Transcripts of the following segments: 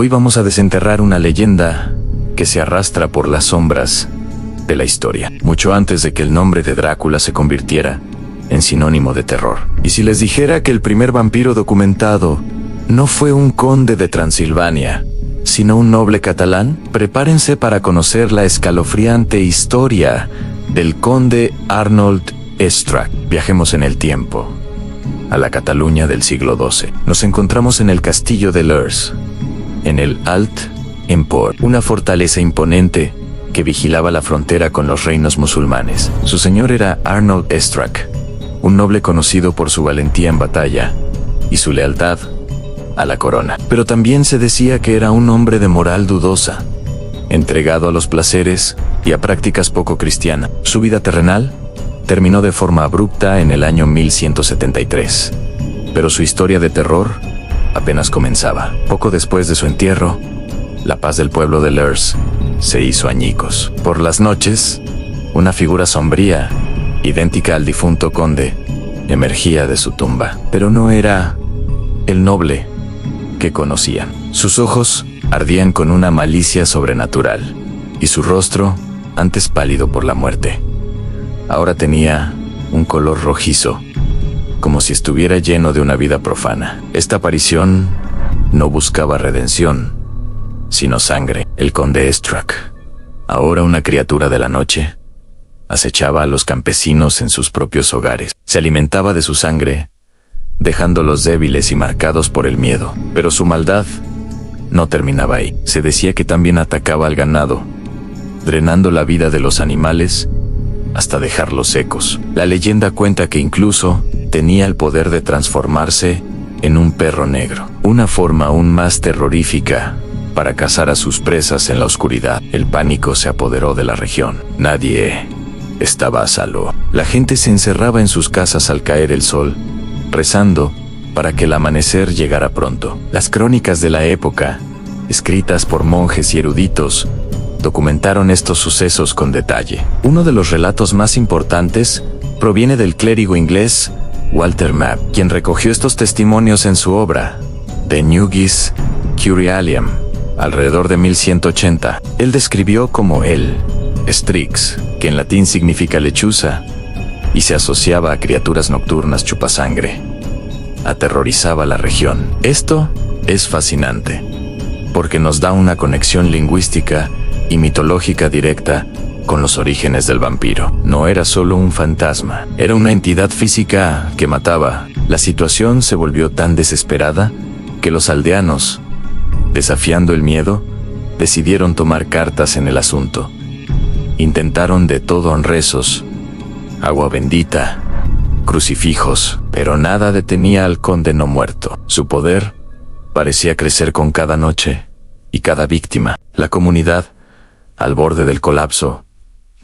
Hoy vamos a desenterrar una leyenda que se arrastra por las sombras de la historia, mucho antes de que el nombre de Drácula se convirtiera en sinónimo de terror. Y si les dijera que el primer vampiro documentado no fue un conde de Transilvania, sino un noble catalán, prepárense para conocer la escalofriante historia del conde Arnold Estrange. Viajemos en el tiempo, a la Cataluña del siglo XII. Nos encontramos en el castillo de Leurs, en el Alt Empord, una fortaleza imponente que vigilaba la frontera con los reinos musulmanes. Su señor era Arnold Estrange, un noble conocido por su valentía en batalla y su lealtad a la corona. Pero también se decía que era un hombre de moral dudosa, entregado a los placeres y a prácticas poco cristianas. Su vida terrenal terminó de forma abrupta en el año 1173, pero su historia de terror apenas comenzaba. Poco después de su entierro, la paz del pueblo de Leurs se hizo añicos. Por las noches, una figura sombría, idéntica al difunto conde, emergía de su tumba. Pero no era el noble que conocían. Sus ojos ardían con una malicia sobrenatural, y su rostro, antes pálido por la muerte, ahora tenía un color rojizo, como si estuviera lleno de una vida profana. Esta aparición no buscaba redención, sino sangre. El conde Estrange, ahora una criatura de la noche, acechaba a los campesinos en sus propios hogares. Se alimentaba de su sangre, dejándolos débiles y marcados por el miedo. Pero su maldad no terminaba ahí. Se decía que también atacaba al ganado, drenando la vida de los animales hasta dejarlos secos. La leyenda cuenta que incluso tenía el poder de transformarse en un perro negro, una forma aún más terrorífica para cazar a sus presas en la oscuridad. El pánico se apoderó de la región. Nadie estaba a salvo. La gente se encerraba en sus casas al caer el sol, rezando para que el amanecer llegara pronto. Las crónicas de la época, escritas por monjes y eruditos, documentaron estos sucesos con detalle. Uno de los relatos más importantes proviene del clérigo inglés Walter Map, quien recogió estos testimonios en su obra De Nugis Curialium, alrededor de 1180. Él describió como el Strix, que en latín significa lechuza, y se asociaba a criaturas nocturnas chupasangre, aterrorizaba la región. Esto es fascinante, porque nos da una conexión lingüística y mitológica directa con los orígenes del vampiro. No era solo un fantasma, era una entidad física que mataba. La situación se volvió tan desesperada que los aldeanos, desafiando el miedo, decidieron tomar cartas en el asunto. Intentaron de todo en rezos, agua bendita, crucifijos, pero nada detenía al conde no muerto. Su poder parecía crecer con cada noche y cada víctima. La comunidad, al borde del colapso,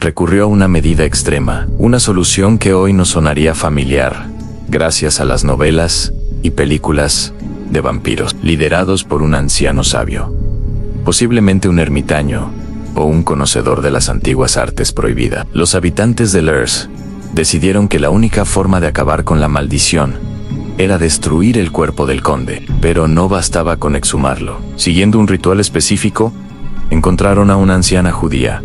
recurrió a una medida extrema, una solución que hoy nos sonaría familiar, gracias a las novelas y películas de vampiros, liderados por un anciano sabio, posiblemente un ermitaño o un conocedor de las antiguas artes prohibidas. Los habitantes de Leurs decidieron que la única forma de acabar con la maldición era destruir el cuerpo del conde, pero no bastaba con exhumarlo. Siguiendo un ritual específico, encontraron a una anciana judía,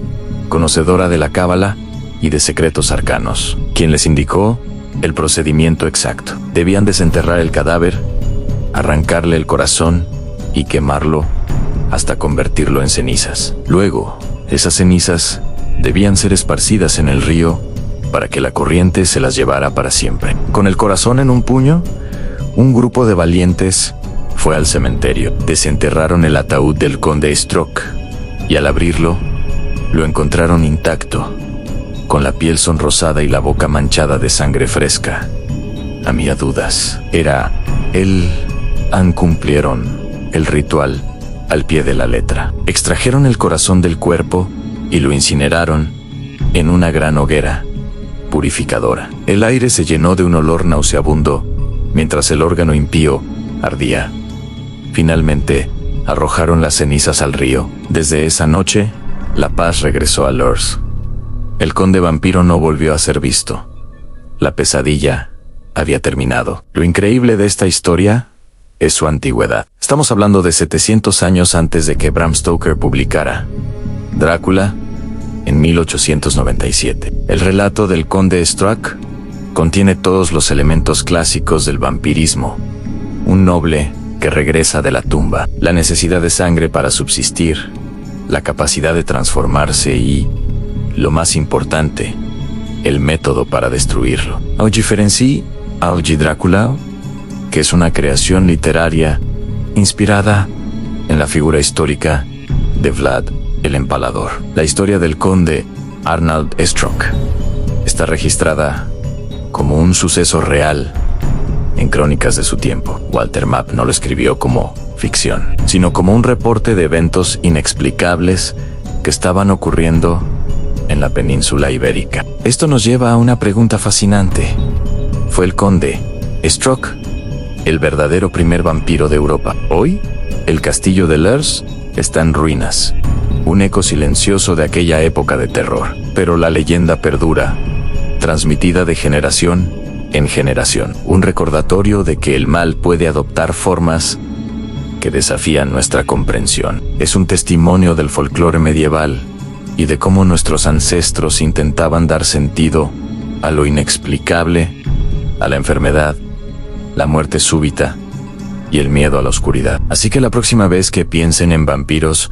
conocedora de la cábala y de secretos arcanos, quien les indicó el procedimiento exacto. Debían desenterrar el cadáver, arrancarle el corazón y quemarlo hasta convertirlo en cenizas. Luego, esas cenizas debían ser esparcidas en el río para que la corriente se las llevara para siempre. Con el corazón en un puño, un grupo de valientes fue al cementerio. Desenterraron el ataúd del conde Estrange y al abrirlo, lo encontraron intacto, con la piel sonrosada y la boca manchada de sangre fresca. Había dudas. Era él. Cumplieron el ritual al pie de la letra. Extrajeron el corazón del cuerpo y lo incineraron en una gran hoguera purificadora. El aire se llenó de un olor nauseabundo, mientras el órgano impío ardía. Finalmente, arrojaron las cenizas al río. Desde esa noche, la paz regresó a Leurs. El conde vampiro no volvió a ser visto. La pesadilla había terminado. Lo increíble de esta historia es su antigüedad. Estamos hablando de 700 años antes de que Bram Stoker publicara Drácula en 1897. El relato del conde Struck contiene todos los elementos clásicos del vampirismo. Un noble que regresa de la tumba, la necesidad de sangre para subsistir, la capacidad de transformarse y, lo más importante, el método para destruirlo. Augie Ferenczi, Augie Drácula, que es una creación literaria inspirada en la figura histórica de Vlad el Empalador. La historia del conde Arnold Struck está registrada como un suceso real en crónicas de su tiempo. Walter Map no lo escribió como ficción, sino como un reporte de eventos inexplicables que estaban ocurriendo en la península ibérica. Esto nos lleva a una pregunta fascinante. ¿Fue el conde Struck el verdadero primer vampiro de Europa? Hoy, el castillo de Lers está en ruinas, un eco silencioso de aquella época de terror. Pero la leyenda perdura, transmitida de generación en generación. Un recordatorio de que el mal puede adoptar formas que desafían nuestra comprensión. Es un testimonio del folclore medieval y de cómo nuestros ancestros intentaban dar sentido a lo inexplicable, a la enfermedad, la muerte súbita y el miedo a la oscuridad. Así que la próxima vez que piensen en vampiros,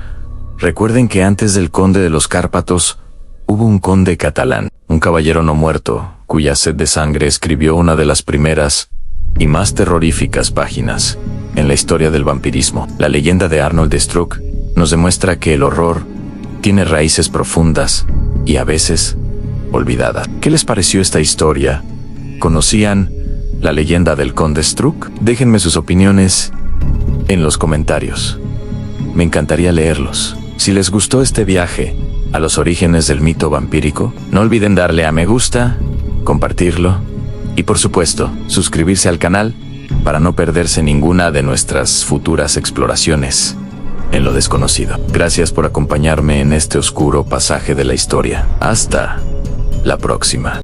recuerden que antes del conde de los Cárpatos hubo un conde catalán, un caballero no muerto, cuya sed de sangre escribió una de las primeras y más terroríficas páginas en la historia del vampirismo. La leyenda de Arnold Struck nos demuestra que el horror tiene raíces profundas y a veces olvidadas. ¿Qué les pareció esta historia? ¿Conocían la leyenda del conde Struck? Déjenme sus opiniones en los comentarios. Me encantaría leerlos. Si les gustó este viaje a los orígenes del mito vampírico, no olviden darle a me gusta, compartirlo y, por supuesto, suscribirse al canal para no perderse ninguna de nuestras futuras exploraciones en lo desconocido. Gracias por acompañarme en este oscuro pasaje de la historia. Hasta la próxima.